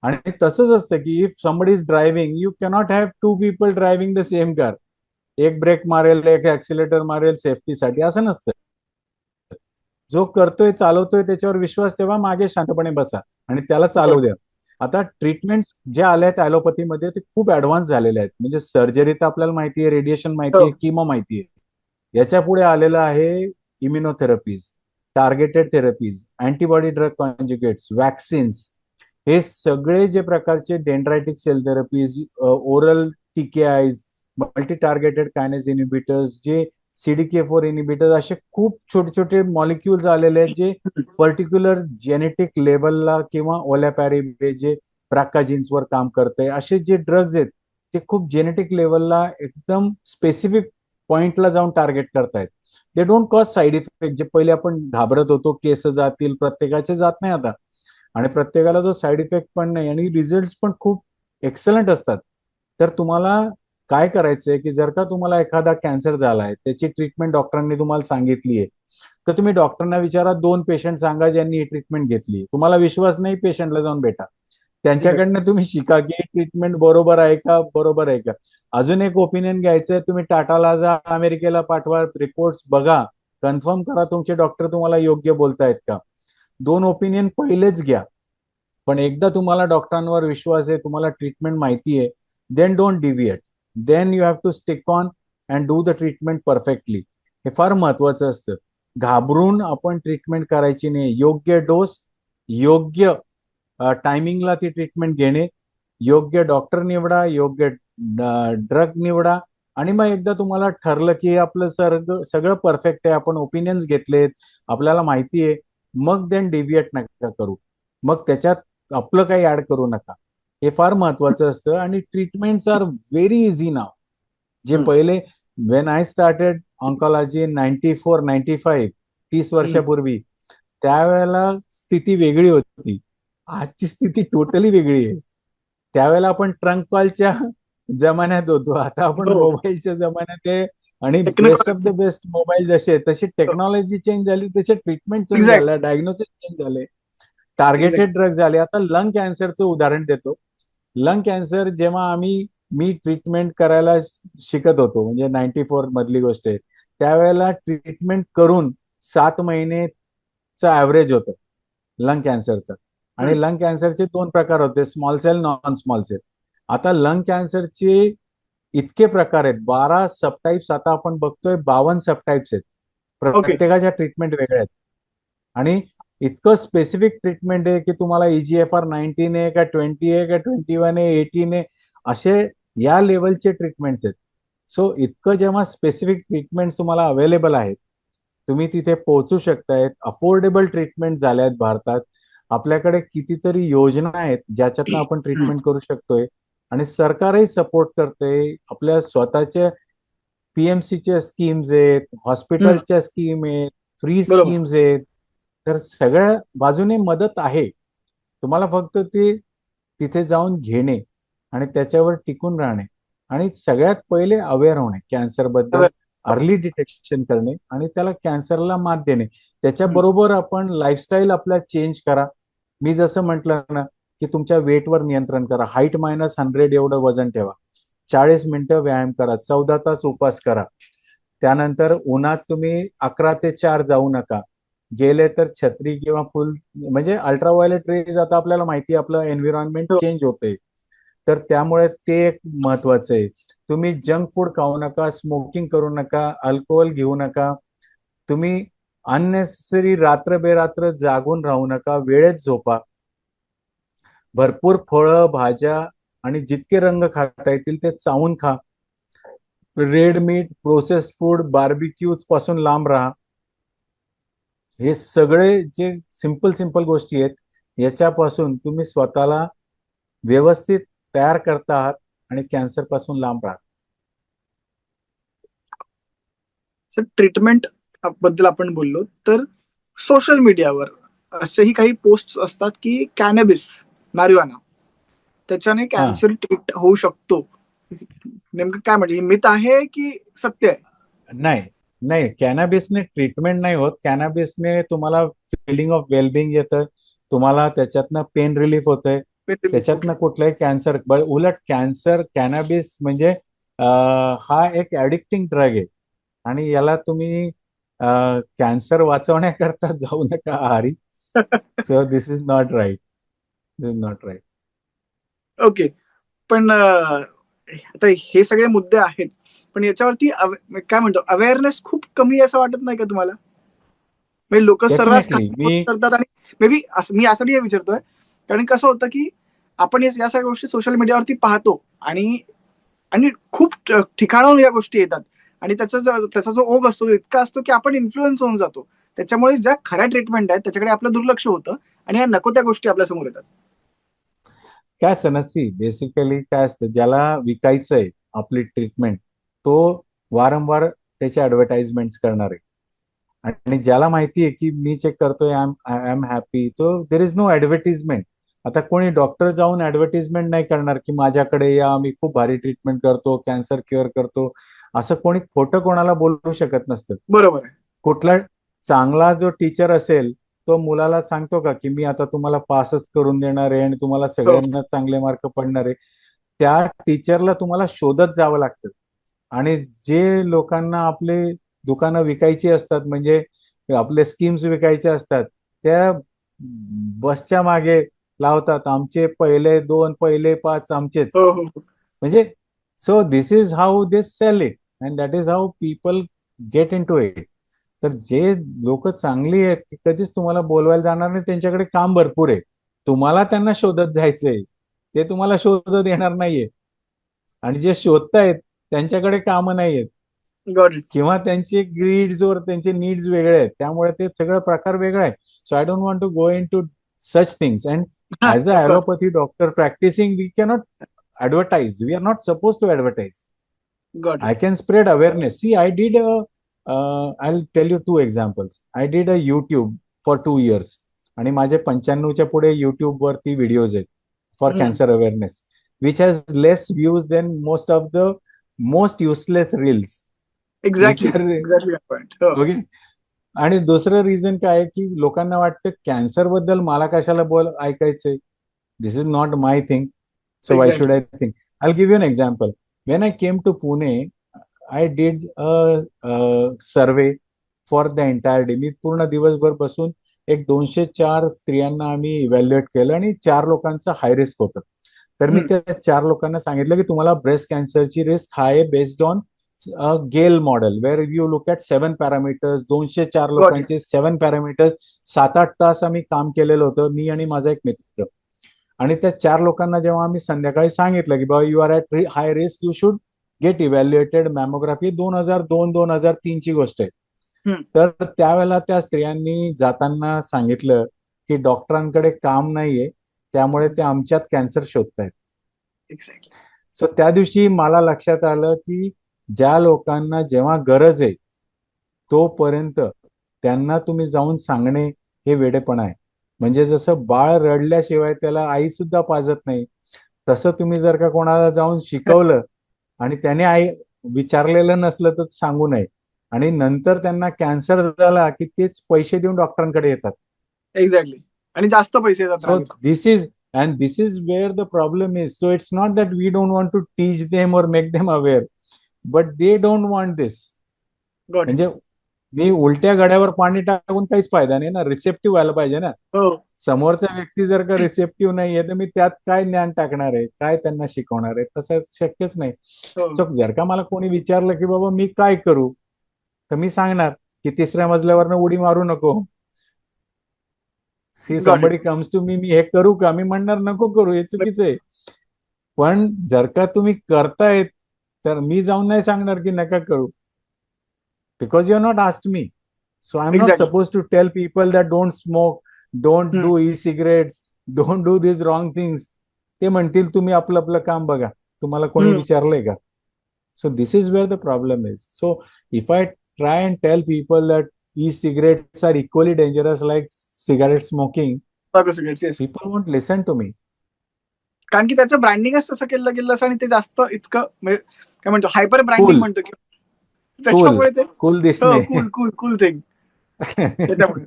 आणि तसंच असतं की if somebody is driving, you cannot have 2 people driving the same car. एक ब्रेक मारेल, एक ऍक्सिलेटर मारेल सेफ्टीसाठी, असं नसतं. जो करतोय, चालवतोय, त्याच्यावर विश्वास ठेवा, मागे शांतपणे बसा आणि त्याला चालवू गॉट. द्या. आता ट्रीटमेंट्स जे आले आहेत ॲलोपॅथीमध्ये ते खूप ऍडव्हान्स झालेले आहेत. म्हणजे सर्जरी तर आपल्याला माहिती आहे, रेडिएशन माहिती हो. आहे, किमो माहिती आहे. याच्या पुढे आलेलं आहे immunotherapies, targeted therapies, antibody drug conjugates, vaccines. हे सगळे जे प्रकारचे dendritic cell therapies, oral TKIs, multi targeted kinase inhibitors, जे CDK4 इनिबिटर्स, असे खूप छोटे छोटे मॉलिक्युल्स आलेले आहेत जे पर्टिक्युलर जेनेटिक लेवलला किंवा ओलॅपॅरिबे जे ब्राका जीन्सवर काम करते, असे जे ड्रग्ज आहेत ते खूप जेनेटिक लेवलला एकदम स्पेसिफिक पॉइंटला जाऊन टार्गेट करतायत. They don't cause side effect. जे पहिले आपण घाबरत होतो केस जातील, प्रत्येकाचे जात नाही आता. आणि प्रत्येकाला तो साईड इफेक्ट पण नाही आणि रिझल्ट पण खूप एक्सलंट असतात. तर तुम्हाला काय करायचंय की जर का तुम्हाला एखादा कॅन्सर झालाय, त्याची ट्रीटमेंट डॉक्टरांनी तुम्हाला सांगितली आहे, तर तुम्ही डॉक्टरांना विचारा, 2 पेशंट सांगा ज्यांनी ही ट्रीटमेंट घेतली. तुम्हाला विश्वास नाही, पेशंटला जाऊन भेटा, एक्झॅक्ट. त्यांच्याकडनं तुम्ही शिका की ट्रीटमेंट बरोबर आहे का, बरोबर आहे का. अजून एक ओपिनियन घ्यायचंय, तुम्ही टाटाला जा, अमेरिकेला पाठवा, रिपोर्ट्स बघा, कन्फर्म करा तुमचे डॉक्टर तुम्हाला योग्य बोलतायत का. 2 ओपिनियन पहिलेच घ्या. पण एकदा तुम्हाला डॉक्टरांवर विश्वास आहे, तुम्हाला ट्रीटमेंट माहिती आहे, then don't deviate. Then you have to stick on and do the treatment perfectly. हे फार महत्वाचं असतं. घाबरून आपण ट्रीटमेंट करायची नाही. योग्य डोस, योग्य टायमिंगला ती ट्रीटमेंट घेणे, योग्य डॉक्टर निवडा, योग्य ड्रग निवडा. आणि मग एकदा तुम्हाला ठरलं की आपलं सगळं परफेक्ट आहे, आपण ओपिनियन्स घेतलेत, आपल्याला माहिती आहे, मग देन डिव्हिएट नका करू. मग त्याच्यात आपलं काही ऍड करू नका. हे फार महत्वाचं असतं. आणि ट्रीटमेंट्स आर व्हेरी इझी नाव. जे पहिले when I started oncology in 94-95, 30 वर्षापूर्वी, त्यावेळेला स्थिती वेगळी होती. आजची स्थिती टोटली वेगळी आहे. त्यावेळेला आपण ट्रंक कॉलच्या जमान्यात होतो, आता आपण हो. मोबाईलच्या जमान्यात आहे. आणि best of the technology. Best mobile जसे तशी हो. टेक्नॉलॉजी चेंज झाली, तसे ट्रीटमेंट चेंज एक्झॅक्ट. झाल्या, डायग्नोसिस चेंज झाले, एक्झॅक्ट. टार्गेटेड ड्रग झाले. आता लंग कॅन्सरचं उदाहरण देतो. लंग कॅन्सर जेव्हा मी ट्रीटमेंट करायला शिकत होतो, म्हणजे 94 मधली गोष्ट आहे, त्यावेळेला ट्रीटमेंट करून 7 महिनेचं ऍव्हरेज होतं लंग कॅन्सरचं. आणि लंग कॅन्सरचे 2 प्रकार होते, small cell, non small cell. आता लंग कॅन्सरचे इतके प्रकार आहेत, 12 सबटाईप्स आता आपण बघतोय, 52 सबटाईप्स आहेत. ओके. प्रत्येकाच्या ट्रीटमेंट वेगळ्या आहेत. आणि इतकं स्पेसिफिक ट्रीटमेंट आहे की तुम्हाला EGFR 19 आहे का 20 आहे का 21 आहे 18 आहे, असे या लेवलचे ट्रीटमेंट्स आहेत. सो इतकं जेव्हा स्पेसिफिक ट्रीटमेंट तुम्हाला अवेलेबल आहेत, तुम्ही तिथे पोहोचू शकतायत, अफोर्डेबल ट्रीटमेंट झाल्या आहेत भारतात. आपल्याकडे कितीतरी योजना आहेत ज्याच्यातनं आपण ट्रीटमेंट करू शकतोय, आणि सरकारही सपोर्ट करतंय. आपल्या स्वतःच्या PMCच्या स्कीम्स आहेत, हॉस्पिटलच्या स्कीम आहेत, फ्री बरोबर. स्कीम्स आहेत. तर सगळ्या बाजूने मदत आहे. तुम्हाला फक्त ते तिथे जाऊन घेणे आणि त्याच्यावर टिकून राहणे, आणि सगळ्यात पहिले अवेअर होणे कॅन्सर बद्दल, अर्ली डिटेक्शन करणे आणि त्याला कॅन्सरला मात देणे. त्याच्याबरोबर आपण लाईफस्टाईल आपला चेंज करा. मी जसं म्हटलं ना, की तुमच्या वेटवर नियंत्रण करा. हाईट -100 एवढं वजन ठेवा. 40 मिनिटं व्यायाम करा. 14 तास उपवास करा. त्यानंतर उन्हात तुम्ही 11 ते 4 जाऊ नका. गेले तर छत्री किंवा फुल, म्हणजे अल्ट्राव्हायोलेट रेज आता आपल्याला माहिती आहे, आपलं एन्व्हिरॉन्मेंट हो. चेंज होते. तर त्यामुळे ते एक महत्वाचं आहे. तुम्ही जंक फूड खाऊ नका, स्मोकिंग करू नका, अल्कोहोल घेऊ नका. तुम्ही अननेसेसरी रात्र बेरात्र जागून राहू नका. वेळेत झोपा. भरपूर फळं, भाज्या आणि जितके रंग खाता येतील ते चावून खा. रेड मीट, प्रोसेस्ड फूड, बार्बिक्यूज पासून लांब राहा. हे सगळे जे सिंपल सिंपल गोष्टी आहेत, याच्यापासून तुम्ही स्वतःला व्यवस्थित तयार करता आहात आणि कॅन्सर पासून लांब राहा. सर, ट्रीटमेंट बद्दल आपण बोललो, तर सोशल मीडियावर असेही काही पोस्ट असतात की कॅनॅबिस, मॅरिjuana, त्याच्याने हा, कॅन्सर ट्रीट होऊ शकतो. नेमकं काय म्हणजे मिथ आहे की सत्य आहे? नाही नाही, कॅनॅबिसने ट्रीटमेंट नाही होत. कॅनॅबिसने तुम्हाला फिलिंग ऑफ वेलबिंग येतं, तुम्हाला त्याच्यातनं पेन रिलीफ होतंय, ओके. त्याच्यातनं कुठलंही कॅन्सर. उलट कॅन्सर, कॅनॅबिस म्हणजे हा एक ऍडिक्टिंग ड्रग आहे, आणि याला तुम्ही कॅन्सर वाचवण्याकरता जाऊ नका आहारी. So this is not right. This is not right. Okay. पण आता हे सगळे मुद्दे आहेत, पण याच्यावरती काय म्हणतो, अवेअरनेस खूप कमी आहे असं वाटत नाही का तुम्हाला? म्हणजे लोक सर्रास डेफिनेटली. पोस्ट करतात, आणि मे बी मी यासाठी हे विचारतोय, कारण कसं होतं की आपण या सगळ्या गोष्टी सोशल मीडियावरती पाहतो, आणि आणि खूप ठिकाणाहून या गोष्टी येतात, आणि त्याचा जो ओघ असतो तो इतका असतो की आपण इन्फ्लुएन्स होऊन जातो. त्याच्यामुळे ज्या खऱ्या ट्रीटमेंट आहेत त्याच्याकडे आपलं दुर्लक्ष होतं, आणि ह्या नको त्या गोष्टी आपल्या समोर येतात. काय असतं ना, सी बेसिकली काय असतं, ज्याला विकायचंय आपली ट्रीटमेंट, तो वारंवार त्याचे ऍडव्हर्टाइजमेंट करणार आहे. आणि ज्याला माहिती आहे की मी चेक करतोय, आय एम हॅपी, तो देर इज नो ऍडव्हर्टिजमेंट. आता कोणी डॉक्टर जाऊन ऍडव्हर्टिजमेंट नाही करणार की माझ्याकडे या, मी खूप भारी ट्रीटमेंट करतो, कॅन्सर क्युअर करतो. असं कोणी खोटं कोणाला बोलू शकत नसतं. बरोबर आहे. कुठला चांगला जो टीचर असेल, तो मुलाला सांगतो का की मी आता तुम्हाला पासच करून देणार आहे आणि तुम्हाला हो. सगळ्यांना चांगले मार्क पडणार आहे? त्या टीचरला तुम्हाला शोधत जावं लागतं. आणि जे लोकांना आपले दुकानं विकायची असतात, म्हणजे आपले स्कीम्स विकायचे असतात, त्या बसच्या मागे लावतात, आमचे पहिले 2, पहिले 5 आमचेच. हो, हो, हो. म्हणजे so this is how they sell it, and that is how people get into it. तर जे लोक चांगली आहेत ती कधीच तुम्हाला बोलवायला जाणार नाही, त्यांच्याकडे काम भरपूर आहे. तुम्हाला त्यांना शोधत जायचंय, ते तुम्हाला शोधत येणार नाहीये. आणि जे शोधतायत त्यांच्याकडे कामं नाहीयेत, गॉट इट. किंवा त्यांचे ग्रीड्सवर त्यांचे नीड्स वेगळे आहेत, त्यामुळे ते सगळं प्रकार वेगळा आहे. So I don't want to go into such things. And as a of course. Allopathy doctor practising, we cannot advertise. We are not supposed to advertise. Got I it. can spread awareness. See, I'll tell you 2 examples. I did a YouTube for 2 years. आणि माझे 95च्या पुढे YouTube वरती videos आहेत for cancer awareness, which has less views than most of the most useless reels which exactly, are. Exactly point. हो. Okay. आणि दुसरं reason काय आहे की लोकांना वाटतं कॅन्सर बद्दल मला कशाला ऐकायचंय. This is not my thing. So why should exactly. I think? I'll give you an example. When I came to Pune, I did a survey for the entire day. मी पूर्ण दिवसभर बसून एक 204 स्त्रियांना आम्ही इव्हॅल्युएट केलं, आणि 4 लोकांचं हाय रिस्क होतं. तर मी त्या 4 लोकांना सांगितलं की तुम्हाला ब्रेस्ट कॅन्सरची रिस्क हाय आहे based on Gail model where you look at 7 parameters, 204 got it. लोकांचे 7 पॅरामीटर्स, 7-8 तास आम्ही काम केलेलं होतं, मी आणि माझा एक मित्र. आणि त्या 4 लोकांना जेव्हा आम्ही संध्याकाळी सांगितलं की बाबा you are at high risk, you should get evaluated mammography, 2002-2003 ची गोष्ट आहे. हम्म. तर त्यावेळेला त्या स्त्रियांनी जाताना सांगितलं की डॉक्टरांकडे काम नाहीये, त्यामुळे ते आमच्यात कॅन्सर शोधतायत. एक्झॅक्टली. सो त्या दिवशी मला लक्षात आलं की ज्या लोकांना जेव्हा गरज आहे तोपर्यंत त्यांना तुम्ही जाऊन सांगणे हे वेडेपणा आहे. म्हणजे जसं बाळ रडल्याशिवाय त्याला आई सुद्धा पाजत नाही, तसं तुम्ही जर का कोणाला जाऊन शिकवलं आणि त्याने आई विचारलेलं नसलं तर सांगू नये, आणि नंतर त्यांना कॅन्सर झाला की तेच पैसे देऊन डॉक्टरांकडे येतात. एक्झॅक्टली. आणि जास्त पैसे येतात So रांगेत. this is where the problem is. So it's not that we don't want to teach them or make them aware, but they don't want this. Got it. म्हणजे मी उलट्या घड्यावर पाणी टाकून काहीच फायदा नाही ना, रिसेप्टिव्ह व्हायला पाहिजे ना. हो. समोरचा व्यक्ती जर का रिसेप्टिव्ह नाहीये तर मी त्यात काय ज्ञान टाकणार आहे, काय त्यांना शिकवणार आहे, तसं शक्यच नाही. हो. सो जर का मला कोणी विचारलं की बाबा मी काय करू, तर मी सांगणार की 3ऱ्या मजल्यावरनं उडी मारू नको. See got somebody it. Comes to me हे करू का, मी म्हणणार नको करू, हे चुकीचं आहे. पण जर का तुम्ही करतायत तर मी जाऊन नाही सांगणार की नका करू, because you are not asked me. So I am not exactly. Suppose to tell people that don't smoke, don't do e cigarettes, don't do this wrong things. ते म्हणतील तुम्ही आपलं आपलं काम बघा, तुम्हाला कोणी विचारलंय का? So this is where the problem is. So if I try and tell people that e cigarettes are equally dangerous like cigarette smoking, yes. people won't listen to me. कारण की त्याचं ब्रँडिंगच तसं केलं गेलं असं, आणि ते जास्त इतकं म्हणजे काय म्हणतो हायपर ब्रँडिंग Cool. म्हणतो की त्याच्यामुळे ते कूल दिसणे. कूल कूल कूल थिंग त्याच्यामुळे.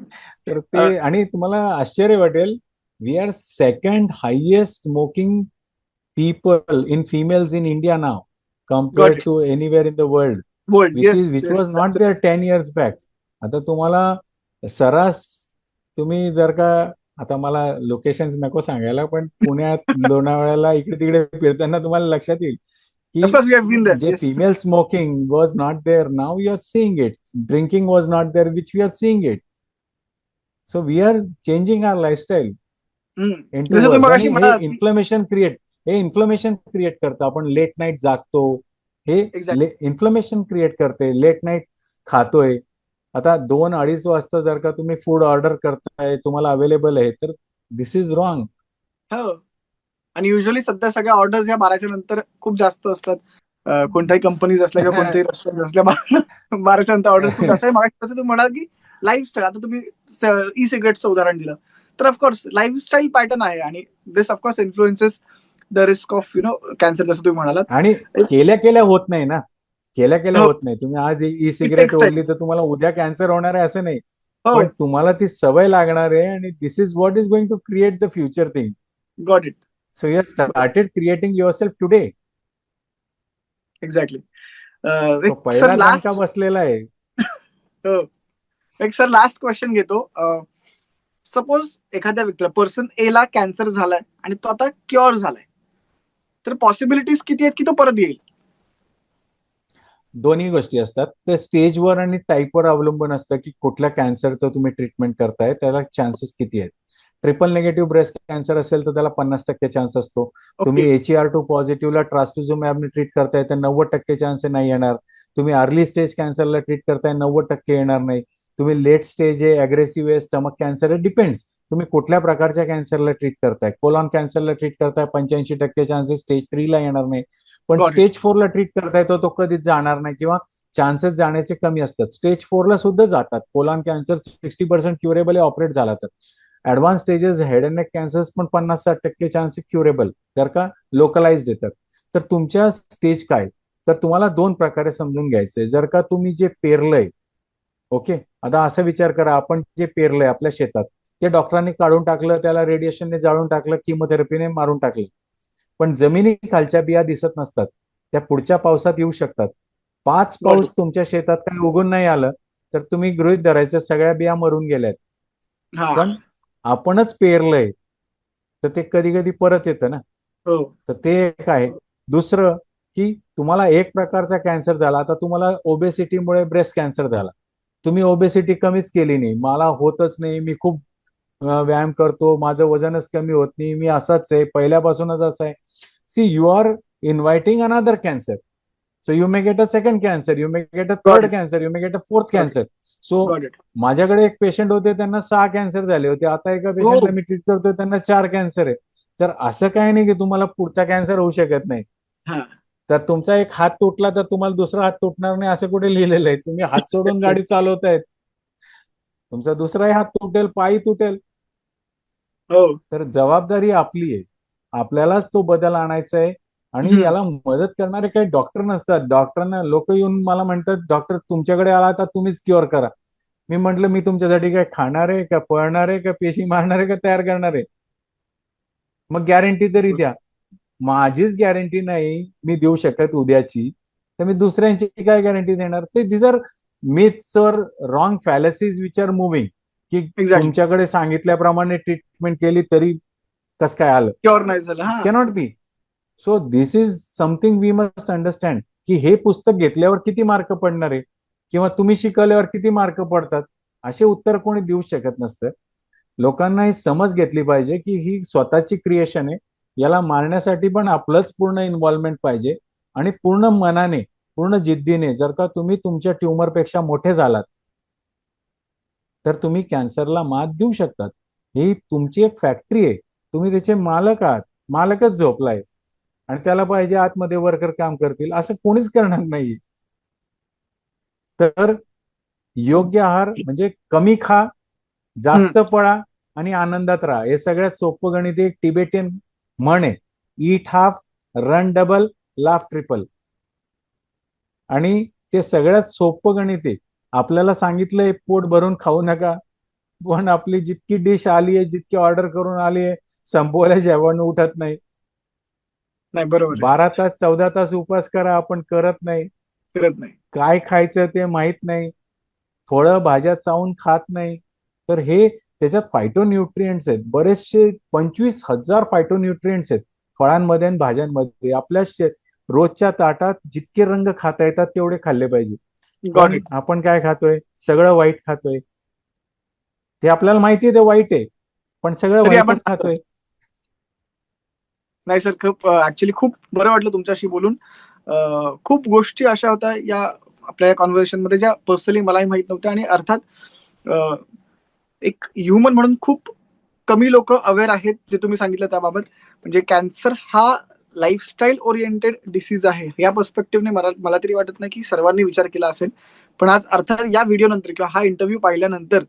तर ते, आणि तुम्हाला आश्चर्य वाटेल, we are second highest smoking people in females in India now compared Got it. to anywhere in the world, bold. which was not there 10 years back. आता तुम्हाला सरास, तुम्ही जर का, आता मला लोकेशन्स नको सांगायला, पण पुण्यात लोणावळ्याला इकडे तिकडे फिरताना तुम्हाला लक्षात येईल की जे female smoking was not there, now you are seeing it. Drinking was not there, which we are seeing it. So we are changing our lifestyle into worse. आणि हे इन्फ्लमेशन क्रिएट करतं. आपण लेट नाईट जागतो, हे inflammation create करते. Late night खातोय. आता 2-2:30 वाजता जर का तुम्ही फूड ऑर्डर करताय, तुम्हाला अवेलेबल आहे, तर दिस इज रॉंग. हो. आणि युजली सध्या सगळ्या ऑर्डर्स या 12च्या नंतर खूप जास्त असतात. कोणत्याही कंपनीज असल्या किंवा कोणत्याही रेस्टॉरंट असल्या 12च्या नंतर ऑर्डर्स खूप जास्त. मागाशी तुम्ही म्हणाल की लाईफस्टाईल, आता तुम्ही ई सिगरेटचं उदाहरण दिलं, तर ऑफकोर्स लाईफस्टाईल पॅटर्न आहे, आणि this of course influences the risk of cancer, जसं तुम्ही म्हणालात. आणि केल्या होत नाही ना, केल्या होत नाही. तुम्ही आज ई सिगरेट ओढली तर तुम्हाला उद्या कॅन्सर होणार आहे असं नाही, पण तुम्हाला ती सवय लागणार आहे, आणि this is what is going to create the future thing. Got it. So you have started creating yourself today. Exactly. पहिला दणका बसलेला आहे. एक सर लास्ट क्वेश्चन घेतो. सपोज एखाद्या व्यक्तीला, पर्सन ए ला कॅन्सर झालाय आणि तो आता क्युअर झालाय, तर पॉसिबिलिटीज किती आहेत की तो परत येईल? दोन्ही गोष्टी असतात. ते स्टेजवर आणि टाईपवर अवलंबून असतं की कुठल्या कॅन्सरचं तुम्ही ट्रीटमेंट करताय, त्याला चान्सेस किती आहेत. ट्रिपल निगेटिव्ह ब्रेस्ट कॅन्सर असेल तर त्याला 50% चान्स असतो. तुम्ही HER2 पॉझिटिव्हला ट्रास्टुझुमॅबने ट्रीट करताय तर 90% चान्स नाही येणार. तुम्ही अर्ली स्टेज कॅन्सरला ट्रीट करताय, 90% येणार नाही. तुम्ही लेट स्टेज आहे, अग्रेसिव्ह आहे, स्टमक कॅन्सर आहे, डिपेंड्स तुम्ही कुठल्या प्रकारच्या कॅन्सरला ट्रीट करताय. कोलॉन कॅन्सरला ट्रीट करताय, 85% चान्सेस स्टेज 3 ला येणार नाही. पण स्टेज 4 ला ट्रीट करताय तो कधीच जाणार नाही, किंवा चान्सेस जाण्याचे कमी असतात. स्टेज 4 ला सुद्धा जातात. कोलॉन कॅन्सर 60% क्युरेबल आहे ऑपरेट झाला तर. Advance stages head and neck cancers पण 50-60% चान्स क्युरेबल जर का लोकलाइज्ड येतात. तर तुमच्या स्टेज काय, तर तुम्हाला 2 प्रकारे समजून घ्यायचंय. जर का तुम्ही जे पेरलंय, ओके, आता असा विचार करा, आपण जे पेरलंय आपल्या शेतात, ते डॉक्टरांनी काढून टाकलं, त्याला रेडिएशनने जाळून टाकलं, किमोथेरपीने मारून टाकलं, पण जमिनी खालच्या बिया दिसत नसतात. त्या पुढच्या पावसात येऊ शकतात. 5 पाऊस तुमच्या शेतात काही उगून नाही आलं तर तुम्ही गृहीत धरायचं सगळ्या बिया मरून गेल्यात. पण आपणच पेरलंय तर ते कधी कधी परत येतं ना. तर ते एक आहे. दुसरं की तुम्हाला एक प्रकारचा कॅन्सर झाला, आता तुम्हाला ओबेसिटीमुळे ब्रेस्ट कॅन्सर झाला, तुम्ही ओबेसिटी कमीच केली नाही, मला होतच नाही, मी खूप व्यायाम करतो, माझं वजनच कमी होत नाही, मी असाच आहे, पहिल्यापासूनच असं आहे. See, you are inviting another cancer. So you may get a second cancer, you may get a got third it. Cancer, you may get a fourth got it. Cancer. So got it. माझ्याकडे एक patient होते, त्यांना 6 cancer झाले होते. आता एका हो. पेशंटला मी ट्रीट करतोय, त्यांना 4 कॅन्सर आहे. तर असं काही नाही की तुम्हाला पुढचा कॅन्सर होऊ शकत नाही. हा. तर तुमचा एक हात तुटला तर तुम्हाला दुसरा हात तुटणार नाही असं कुठे लिहिलेलं आहे? तुम्ही हात सोडून गाडी चालवतायत, तुमचा दुसराही हात तुटेल, पायही तुटेल. हो. तर जबाबदारी आपली आहे, आपल्यालाच तो बदल आणायचा आहे. आणि हम्म. याला मदत करणारे काही डॉक्टर नसतात. डॉक्टरांना लोक येऊन मला म्हणतात, डॉक्टर तुमच्याकडे आला तर तुम्हीच क्युअर करा. मी म्हंटल, मी तुमच्यासाठी काय खाणार आहे का, पळणार आहे का, पेशी मारणार आहे का, तयार करणार आहे? मग गॅरंटी तरी द्या. माझीच गॅरंटी नाही मी देऊ शकत उद्याची, तर मी दुसऱ्यांची काय गॅरंटी देणार? ते दिस आर मिथ्स और रॉंग फॅलसीज विच आर मुव्हिंग, की एक्झॅक्टली. तुमच्याकडे सांगितल्याप्रमाणे ट्रीटमेंट केली तरी कस काय आलं? क्युअर नाही झालं. हा. Cannot be. So this is something we must understand, की हे पुस्तक घेतल्यावर किती मार्क पडणार आहे किंवा तुम्ही शिकवल्यावर किती मार्क पडतात, असे उत्तर कोणी देऊ शकत नसतं. लोकांना ही समज घेतली पाहिजे की ही स्वतःची क्रिएशन आहे, याला मारण्यासाठी पण आपलंच पूर्ण इन्व्हॉल्वमेंट पाहिजे. आणि पूर्ण मनाने, पूर्ण जिद्दीने जर का तुम्ही तुमच्या ट्युमरपेक्षा मोठे झालात, तर तुम्ही कॅन्सरला मात देऊ शकतात. ही तुमची एक फॅक्टरी आहे, तुम्ही त्याचे मालक आहात. मालकच झोपलाय आणि त्याला पाहिजे आतमध्ये वर्कर काम करतील, असं कोणीच करणार नाही. तर योग्य आहार म्हणजे कमी खा, हम्म. जास्त पळा आणि आनंदात राहा. हे सगळ्यात सोपं गणित. एक टिबेटियन म्हण आहे, eat half, run double, laugh triple. आणि ते सगळ्यात सोपं गणित आहे. आपल्याला सांगितलंय पोट भरून खाऊ नका, पण आपली जितकी डिश आली आहे, जितकी ऑर्डर करून आली आहे, संपवायला जेवण उठत नाही. नाही, बरोबर आहे. 12 तास 14 तास उपवास करा, आपण करत नाही. करत नाही. काय खायचं ते माहित नाही, फळं भाज्या चावून खात नाही. तर हे त्याच्यात फायटोन्यूट्रिएंट्स आहेत बरेचसे, 25,000 फायटोन्यूट्रिएंट्स आहेत फळांमध्ये आणि भाज्यांमध्ये. आपल्या रोजच्या ताटात जितके रंग खाता येतात तेवढे खाल्ले पाहिजे. गॉट पण इट. आपण काय खातोय? सगळं वाईट खातोय. ते आपल्याला माहिती आहे ते वाईट आहे, पण सगळं तरी आपण वाईटच खातो. खातोय. नाही सर, खूप ऍक्च्युली खूप बरं वाटलं तुमच्याशी बोलून. खूप गोष्टी अशा होत्या या आपल्या या कॉन्व्हर्सेशन मध्ये ज्या पर्सनली मलाही माहित नव्हत्या. आणि अर्थात अ, एक ह्युमन म्हणून खूप कमी लोक अवेअर आहेत जे तुम्ही सांगितलं त्याबाबत. म्हणजे कॅन्सर हा लाईफस्टाईल ओरिएंटेड डिसीज आहे या पर्स्पेक्टिव्हने मला मला तरी वाटत नाही की सर्वांनी विचार केला असेल. पण आज अर्थात या व्हिडिओ नंतर किंवा हा इंटरव्ह्यू पाहिल्यानंतर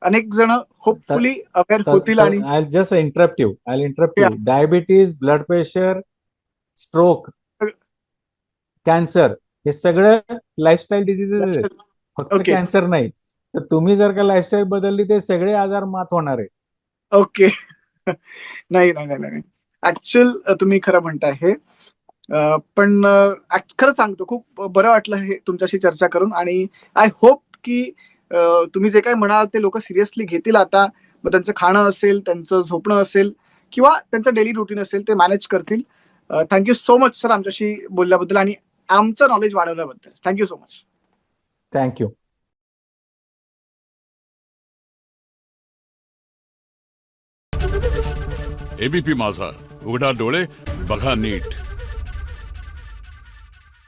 अनेक जण होपफुली अवेअर होतील. आणि आय जस्ट इंटरप्ट या, you. Diabetes, blood pressure, stroke, cancer, हे सगळं लाईफस्टाईल डिझिजेस आहेत, फक्त ओके. कॅन्सर नाही. तर तुम्ही जर का लाईफस्टाईल बदलली ते सगळे आजार मात होणार आहे. ओके. नाही नाही नाही नाही, ऍक्च्युअल तुम्ही खरं म्हणताय हे. पण खरं सांगतो, खूप बरं वाटलं हे तुमच्याशी चर्चा करून. आणि आय होप की तुम्ही जे काही म्हणाल ते लोक सिरियसली घेतील आता. मग त्यांचं खाणं असेल, त्यांचं झोपणं असेल किंवा त्यांचं डेली रुटीन असेल ते मॅनेज करतील. थँक्यू सो मच सर आमच्याशी बोलल्याबद्दल आणि आमचं नॉलेज वाढवल्याबद्दल. Thank you so much. Thank you. ABP Majha, उघडा डोळे बघा नीट.